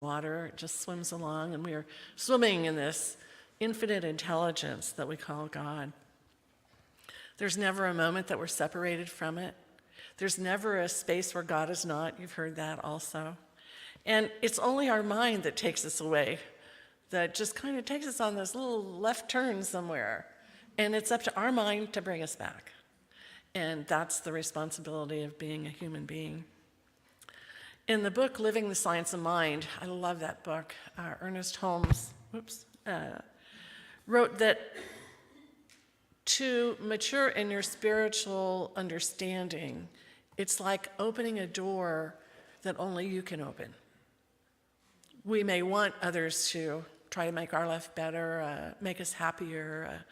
water. It just swims along, and we are swimming in this infinite intelligence that we call God. There's never a moment that we're separated from it. There's never a space where God is not. You've heard that also. And it's only our mind that takes us away, that just kind of takes us on this little left turn somewhere. And it's up to our mind to bring us back. And that's the responsibility of being a human being. In the book, Living the Science of Mind, I love that book, Ernest Holmes wrote that to mature in your spiritual understanding, it's like opening a door that only you can open. We may want others to try to make our life better, make us happier,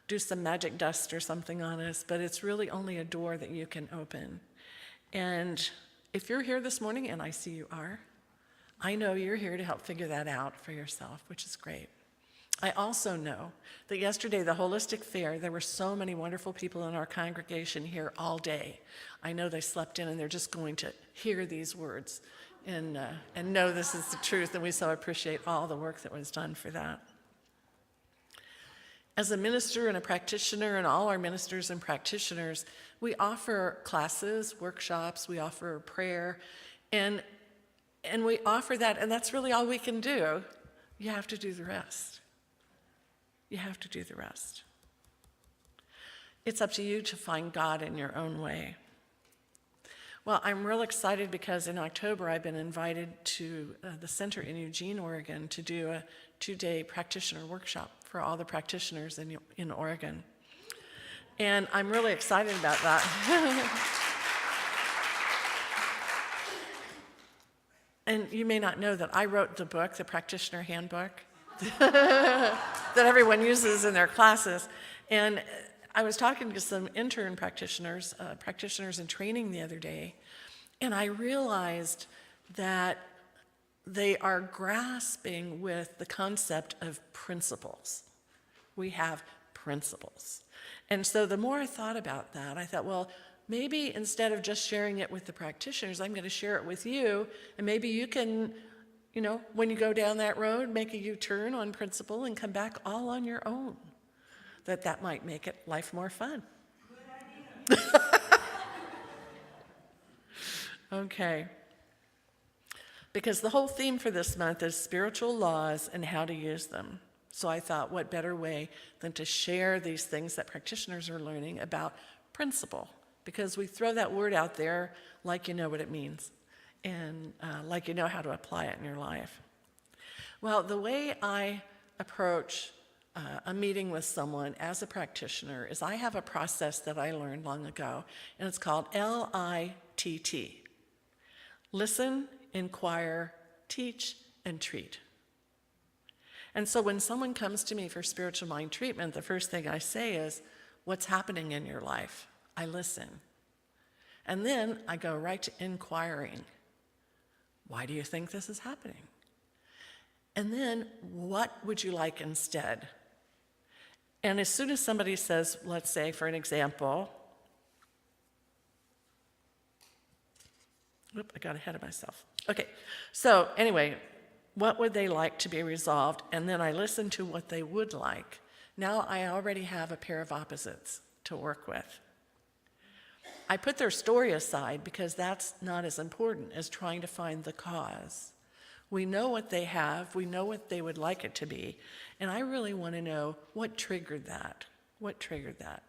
do some magic dust or something on us, but it's really only a door that you can open. And if you're here this morning, and I see you are, I know you're here to help figure that out for yourself, which is great. I also know that yesterday, the Holistic Fair, there were so many wonderful people in our congregation here all day. I know they slept in and they're just going to hear these words and know this is the truth, and we so appreciate all the work that was done for that. As a minister and a practitioner, and all our ministers and practitioners, we offer classes, workshops, we offer prayer, and we offer that, and that's really all we can do. You have to do the rest. You have to do the rest. It's up to you to find God in your own way. Well, I'm real excited because in October I've been invited to the center in Eugene, Oregon to do a 2-day practitioner workshop for all the practitioners in Oregon. And I'm really excited about that. And you may not know that I wrote the book, the Practitioner Handbook, that everyone uses in their classes. And I was talking to some intern practitioners in training the other day, and I realized that they are grasping with the concept of principles. We have principles. And so the more I thought about that, I thought, well, maybe instead of just sharing it with the practitioners, I'm going to share it with you, and maybe you can, when you go down that road, make a U-turn on principle and come back all on your own. That might make life more fun. Good idea. Okay. Because the whole theme for this month is spiritual laws and how to use them. So I thought, what better way than to share these things that practitioners are learning about principle? Because we throw that word out there like you know what it means, and like you know how to apply it in your life. Well, the way I approach a meeting with someone as a practitioner is I have a process that I learned long ago, and it's called LITT. Listen, inquire, teach, and treat. And so when someone comes to me for spiritual mind treatment, the first thing I say is, what's happening in your life? I listen. And then I go right to inquiring. Why do you think this is happening? And then, what would you like instead? And as soon as somebody says, let's say, for an example, I got ahead of myself. Okay, so anyway, what would they like to be resolved? And then I listen to what they would like. Now I already have a pair of opposites to work with. I put their story aside because that's not as important as trying to find the cause. We know what they have, we know what they would like it to be, and I really want to know what triggered that. What triggered that?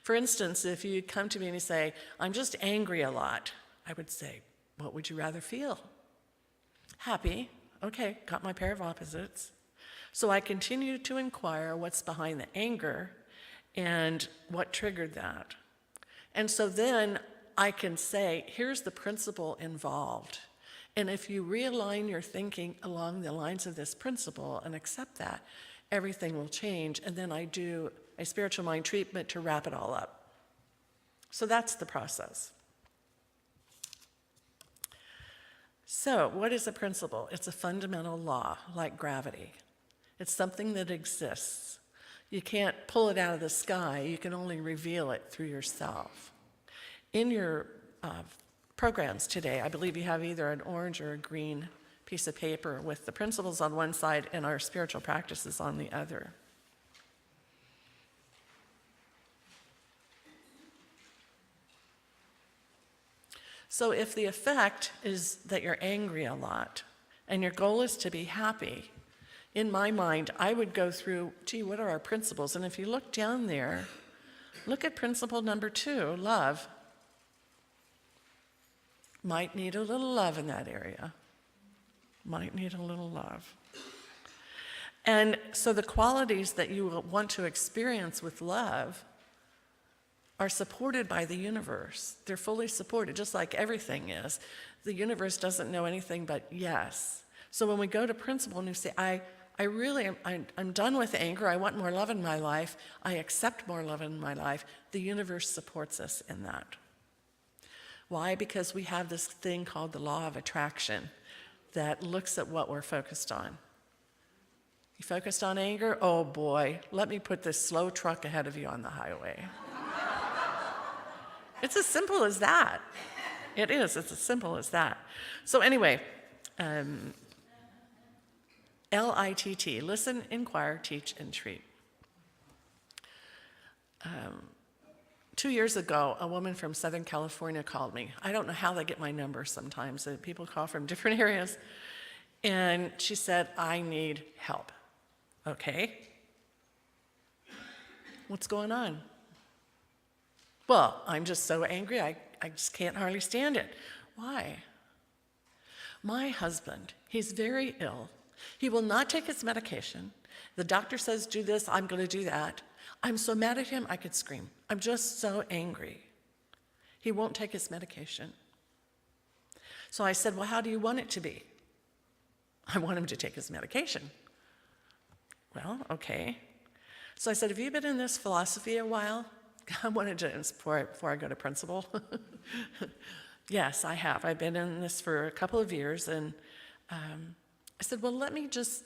For instance, if you come to me and you say, I'm just angry a lot, I would say, what would you rather feel? Happy. Okay, got my pair of opposites. So I continue to inquire what's behind the anger and what triggered that. And so then I can say, here's the principle involved. And if you realign your thinking along the lines of this principle and accept that, everything will change. And then I do a spiritual mind treatment to wrap it all up. So that's the process. So what is a principle? It's a fundamental law, like gravity. It's something that exists. You can't pull it out of the sky. You can only reveal it through yourself. In your programs today, I believe you have either an orange or a green piece of paper with the principles on one side and our spiritual practices on the other. So if the effect is that you're angry a lot and your goal is to be happy, in my mind, I would go through, gee, what are our principles? And if you look down there, look at principle number 2, love. Might need a little love in that area. Might need a little love. And so the qualities that you will want to experience with love are supported by the universe. They're fully supported, just like everything is. The universe doesn't know anything but yes. So when we go to principle and you say, I'm done with anger, I want more love in my life, I accept more love in my life, the universe supports us in that. Why? Because we have this thing called the law of attraction that looks at what we're focused on. You focused on anger? Oh boy, let me put this slow truck ahead of you on the highway. It's as simple as that. It is, it's as simple as that. So anyway, LITT, listen, inquire, teach, and treat. 2 years ago, a woman from Southern California called me. I don't know how they get my number sometimes. People call from different areas. And she said, I need help. Okay. What's going on? Well, I'm just so angry, I just can't hardly stand it. Why? My husband, he's very ill. He will not take his medication. The doctor says, do this, I'm going to do that. I'm so mad at him, I could scream. I'm just so angry. He won't take his medication. So I said, well, how do you want it to be? I want him to take his medication. Well, okay. So I said, have you been in this philosophy a while? I wanted to, before I go to principle. Yes, I have. I've been in this for a couple of years, and I said, well, let me just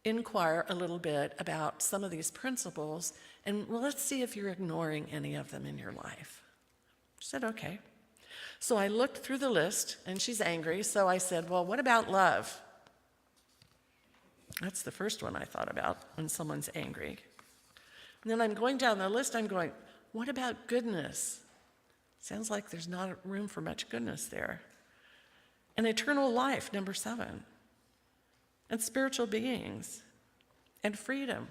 inquire a little bit about some of these principles, and well, let's see if you're ignoring any of them in your life. She said, okay. So I looked through the list, and she's angry, so I said, well, what about love? That's the first one I thought about when someone's angry. And then I'm going down the list, I'm going, what about goodness? Sounds like there's not room for much goodness there. And eternal life, number 7. And spiritual beings. And freedom.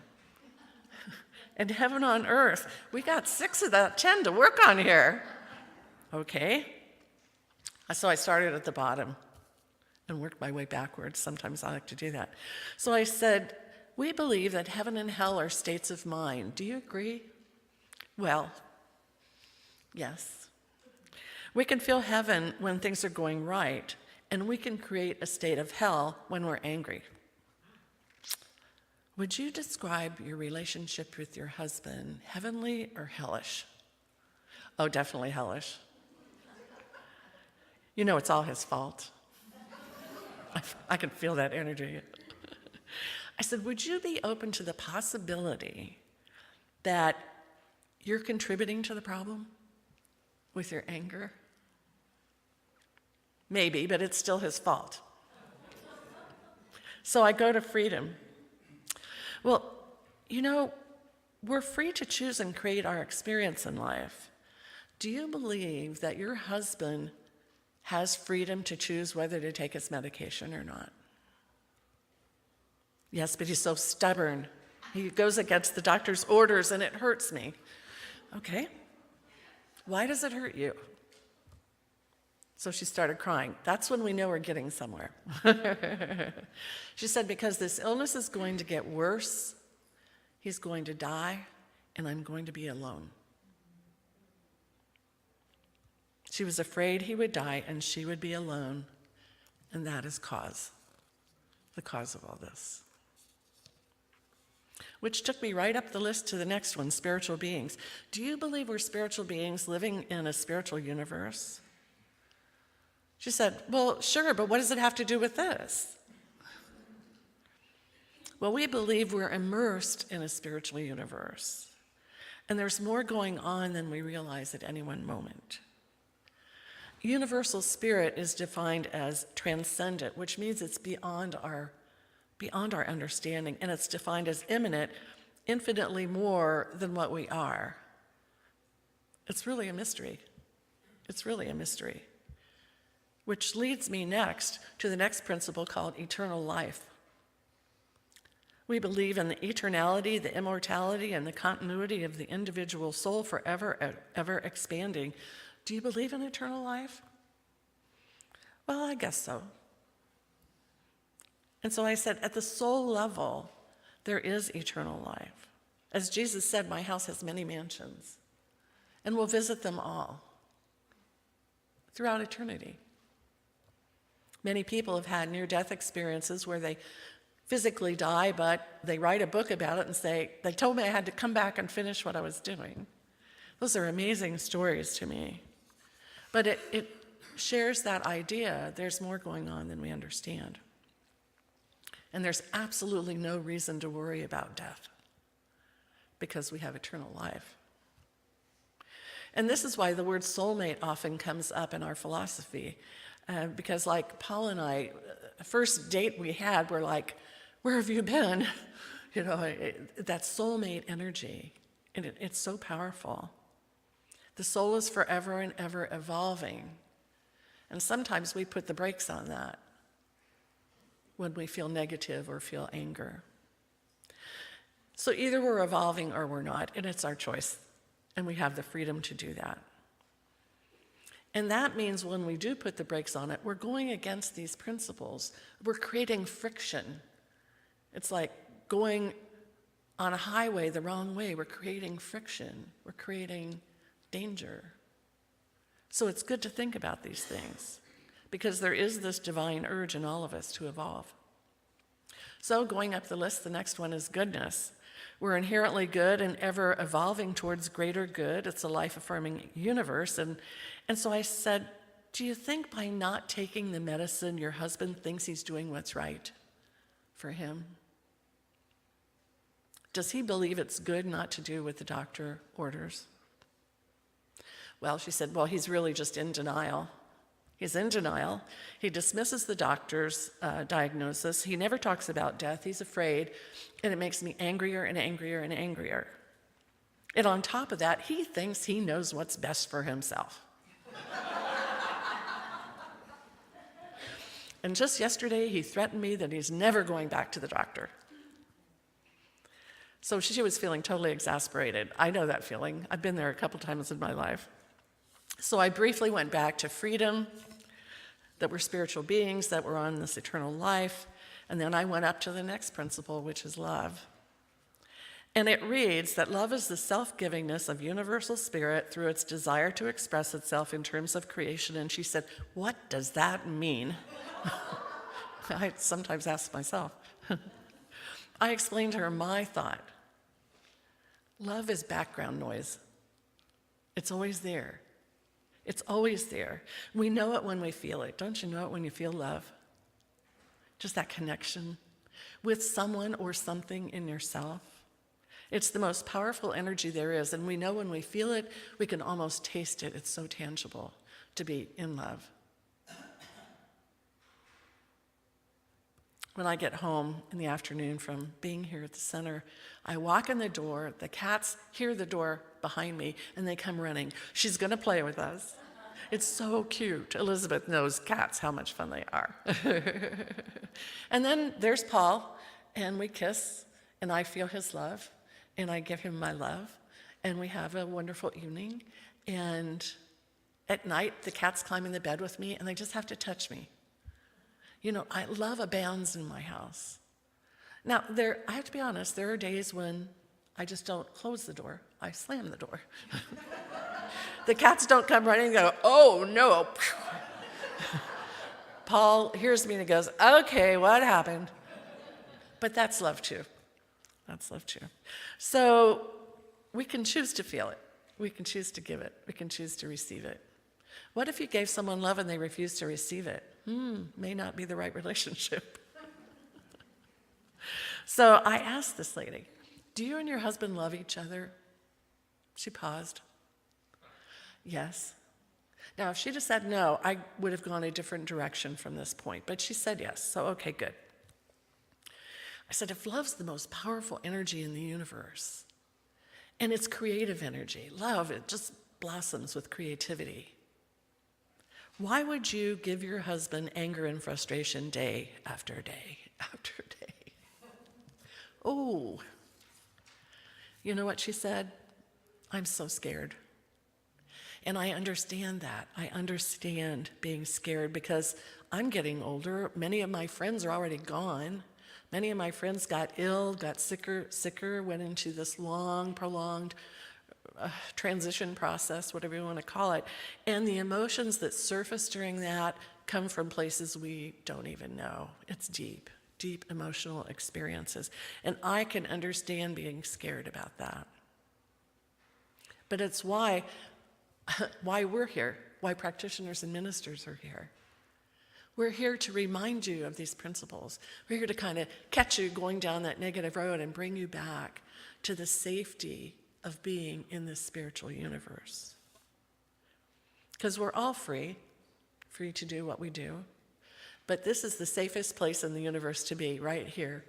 And heaven on earth. We got 6 of that 10 to work on here. Okay. So I started at the bottom and worked my way backwards. Sometimes I like to do that. So I said, we believe that heaven and hell are states of mind. Do you agree? Well, yes. We can feel heaven when things are going right, and we can create a state of hell when we're angry. Would you describe your relationship with your husband heavenly or hellish? Oh, definitely hellish. You know it's all his fault. I can feel that energy. I said, would you be open to the possibility that you're contributing to the problem with your anger? Maybe, but it's still his fault. So I go to freedom. Well, you know, we're free to choose and create our experience in life. Do you believe that your husband has freedom to choose whether to take his medication or not? Yes, but he's so stubborn. He goes against the doctor's orders and it hurts me. Okay. Why does it hurt you? So she started crying. That's when we know we're getting somewhere. She said, because this illness is going to get worse, he's going to die, and I'm going to be alone. She was afraid he would die and she would be alone, and that is the cause of all this. Which took me right up the list to the next one, spiritual beings. Do you believe we're spiritual beings living in a spiritual universe? She said, well, sure, but what does it have to do with this? Well, we believe we're immersed in a spiritual universe, and there's more going on than we realize at any one moment. universal spirit is defined as transcendent, which means it's beyond our understanding, and it's defined as immanent, infinitely more than what we are. It's really a mystery. It's really a mystery. Which leads me next to the next principle called eternal life. We believe in the eternality, the immortality, and the continuity of the individual soul forever, ever expanding. Do you believe in eternal life? Well, I guess so. And so I said, at the soul level, there is eternal life. As Jesus said, my house has many mansions, and we'll visit them all throughout eternity. Many people have had near-death experiences where they physically die, but they write a book about it and say, they told me I had to come back and finish what I was doing. Those are amazing stories to me. But it shares that idea there's more going on than we understand. And there's absolutely no reason to worry about death because we have eternal life. And this is why the word soulmate often comes up in our philosophy. Because like Paul and I, first date we had, we're like, where have you been? You know, that soulmate energy, and it's so powerful. The soul is forever and ever evolving. And sometimes we put the brakes on that when we feel negative or feel anger. So either we're evolving or we're not, and it's our choice, and we have the freedom to do that. And that means when we do put the brakes on it, we're going against these principles. We're creating friction. It's like going on a highway the wrong way. We're creating friction. We're creating danger. So it's good to think about these things because there is this divine urge in all of us to evolve. So going up the list, the next one is goodness. We're inherently good and ever evolving towards greater good. It's a life-affirming universe. And so I said, do you think by not taking the medicine, your husband thinks he's doing what's right for him? Does he believe it's good not to do what the doctor orders? Well, she said, well, he's really just in denial. He's in denial. He dismisses the doctor's diagnosis. He never talks about death. He's afraid, and it makes me angrier and angrier and angrier. And on top of that, he thinks he knows what's best for himself. And just yesterday, he threatened me that he's never going back to the doctor. So she was feeling totally exasperated. I know that feeling. I've been there a couple times in my life. So I briefly went back to freedom, that we're spiritual beings, that we're on this eternal life, and then I went up to the next principle, which is love. And it reads that love is the self-givingness of universal spirit through its desire to express itself in terms of creation. And she said, what does that mean? I sometimes ask myself. I explained to her my thought. Love is background noise. It's always there. It's always there. We know it when we feel it. Don't you know it when you feel love? Just that connection with someone or something in yourself. It's the most powerful energy there is, and we know when we feel it, we can almost taste it. It's so tangible to be in love. When I get home in the afternoon from being here at the center, I walk in the door, the cats hear the door behind me, and they come running. She's gonna play with us. It's so cute. Elizabeth knows cats, how much fun they are. And then there's Paul, and we kiss, and I feel his love, and I give him my love, and we have a wonderful evening. And at night, the cats climb in the bed with me, and they just have to touch me. You know, love abounds in my house. Now, I have to be honest, there are days when I just don't close the door. I slam the door. The cats don't come running and go, oh, no. Paul hears me and he goes, okay, what happened? But that's love too. That's love too. So we can choose to feel it. We can choose to give it. We can choose to receive it. What if you gave someone love and they refused to receive it? May not be the right relationship. So I asked this lady, do you and your husband love each other? She paused. Yes. Now, if she'd have said no, I would have gone a different direction from this point, but she said yes, so okay, good. I said, if love's the most powerful energy in the universe, and it's creative energy, love, it just blossoms with creativity, why would you give your husband anger and frustration day after day after day? Oh, you know what she said? I'm so scared. And I understand that. I understand being scared because I'm getting older. Many of my friends are already gone. Many of my friends got ill, got sicker, went into this long, prolonged transition process, whatever you want to call it. And the emotions that surface during that come from places we don't even know. It's deep, deep emotional experiences. And I can understand being scared about that. But it's why we're here, why practitioners and ministers are here. We're here to remind you of these principles. We're here to kind of catch you going down that negative road and bring you back to the safety of being in this spiritual universe. Because we're all free to do what we do. But this is the safest place in the universe to be, right here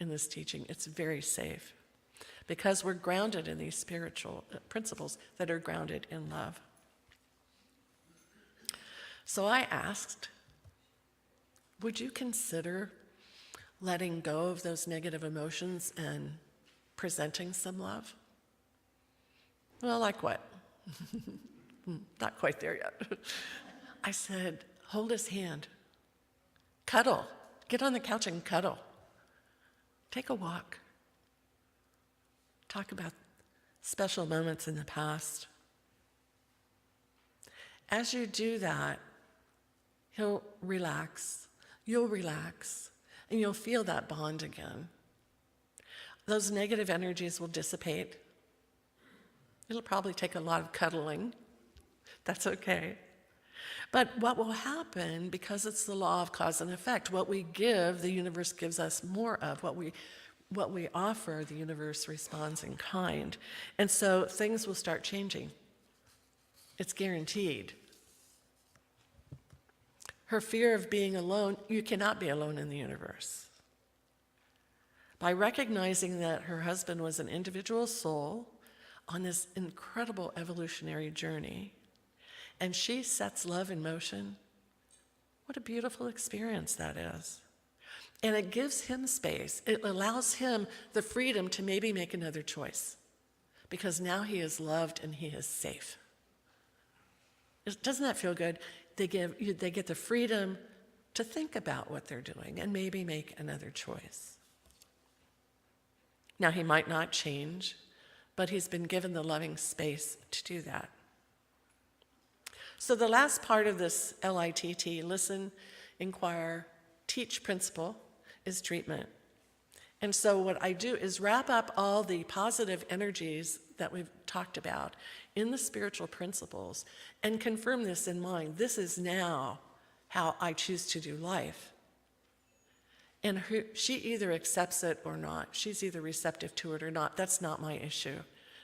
in this teaching. It's very safe because we're grounded in these spiritual principles that are grounded in love. So I asked, would you consider letting go of those negative emotions and presenting some love? Well, like what? Not quite there yet. I said, hold his hand. Cuddle. Get on the couch and cuddle. Take a walk. Talk about special moments in the past. As you do that, he'll relax. You'll relax, and you'll feel that bond again. Those negative energies will dissipate. It'll probably take a lot of cuddling. That's okay. But what will happen, because it's the law of cause and effect, what we give, the universe gives us more of. What we offer, the universe responds in kind. And so things will start changing. It's guaranteed. Her fear of being alone, you cannot be alone in the universe. By recognizing that her husband was an individual soul on this incredible evolutionary journey, and she sets love in motion, what a beautiful experience that is. And it gives him space. It allows him the freedom to maybe make another choice, because now he is loved and he is safe. Doesn't that feel good? They get the freedom to think about what they're doing and maybe make another choice. Now, he might not change, but he's been given the loving space to do that. So the last part of this LITT, listen, inquire, teach principle, is treatment. And so what I do is wrap up all the positive energies that we've talked about in the spiritual principles and confirm this in mind. This is now how I choose to do life. And she either accepts it or not. She's either receptive to it or not. That's not my issue.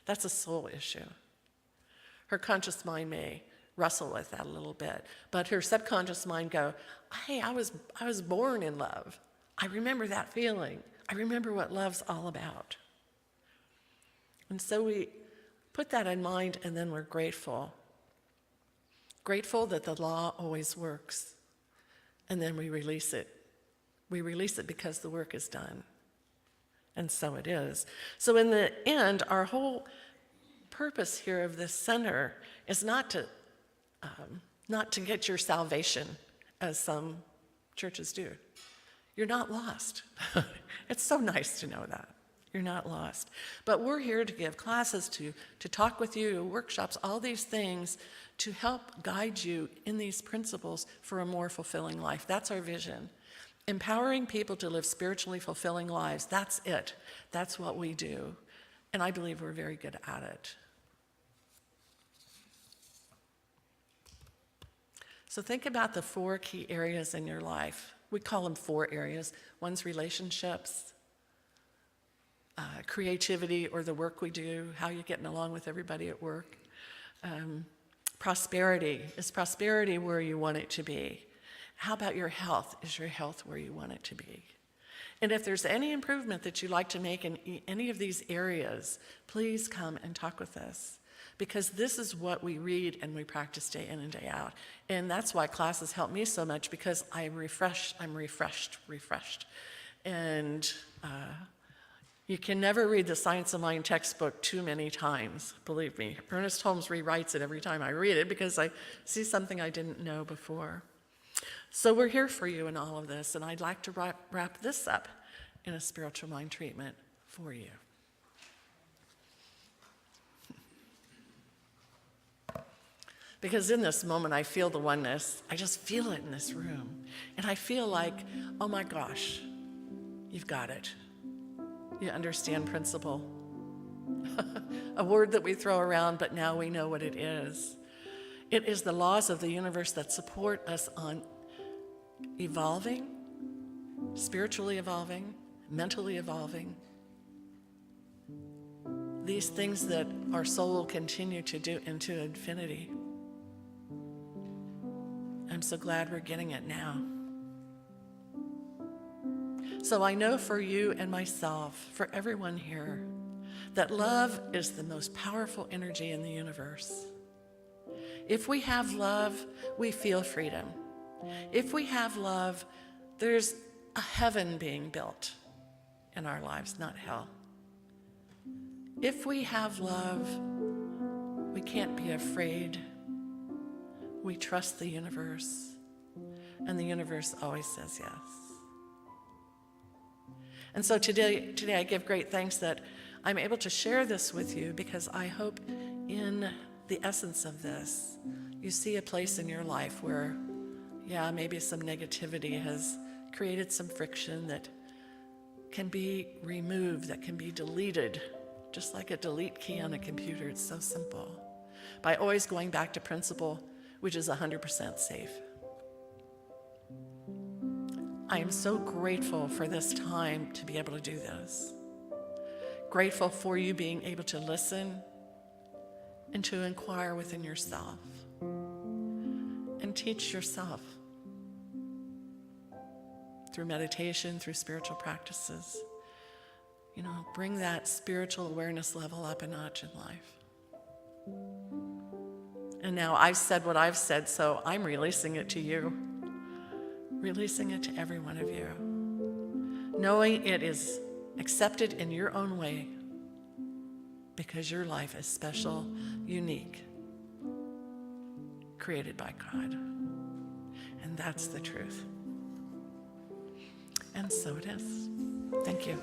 That's a soul issue. Her conscious mind may wrestle with that a little bit, but her subconscious mind go, hey, I was born in love. I remember that feeling. I remember what love's all about. And so we put that in mind, and then we're grateful. Grateful that the law always works. And then we release it. We release it because the work is done. And so it is. So in the end, our whole purpose here of this center is not to get your salvation, as some churches do. You're not lost. It's so nice to know that. You're not lost. But we're here to give classes, to talk with you, workshops, all these things to help guide you in these principles for a more fulfilling life. That's our vision. Empowering people to live spiritually fulfilling lives. That's it. That's what we do. And I believe we're very good at it. So think about the 4 key areas in your life. We call them 4 areas. One's relationships, creativity or the work we do, how you're getting along with everybody at work, Prosperity. Is prosperity where you want it to be? How about your health? Is your health where you want it to be? And if there's any improvement that you'd like to make in any of these areas, please come and talk with us. Because this is what we read and we practice day in and day out. And that's why classes help me so much, because I'm refreshed. And you can never read the Science of Mind textbook too many times, believe me. Ernest Holmes rewrites it every time I read it because I see something I didn't know before. So we're here for you in all of this, and I'd like to wrap this up in a spiritual mind treatment for you. Because in this moment, I feel the oneness. I just feel it in this room. And I feel like, oh my gosh, you've got it. You understand principle. A word that we throw around, but now we know what it is. It is the laws of the universe that support us on evolving, spiritually evolving, mentally evolving. These things that our soul will continue to do into infinity. I'm so glad we're getting it now. So I know for you and myself, for everyone here, that love is the most powerful energy in the universe. If we have love, we feel freedom. If we have love, there's a heaven being built in our lives, not hell. If we have love, we can't be afraid. We trust the universe, and the universe always says yes. And so today I give great thanks that I'm able to share this with you, because I hope in the essence of this, you see a place in your life where, maybe some negativity has created some friction that can be removed, that can be deleted, just like a delete key on a computer. It's so simple. By always going back to principle, which is 100% safe. I am so grateful for this time to be able to do this. Grateful for you being able to listen and to inquire within yourself and teach yourself through meditation, through spiritual practices. Bring that spiritual awareness level up a notch in life. And now I've said what I've said, so I'm releasing it to you. Releasing it to every one of you. Knowing it is accepted in your own way, because your life is special, unique, created by God. And that's the truth. And so it is. Thank you.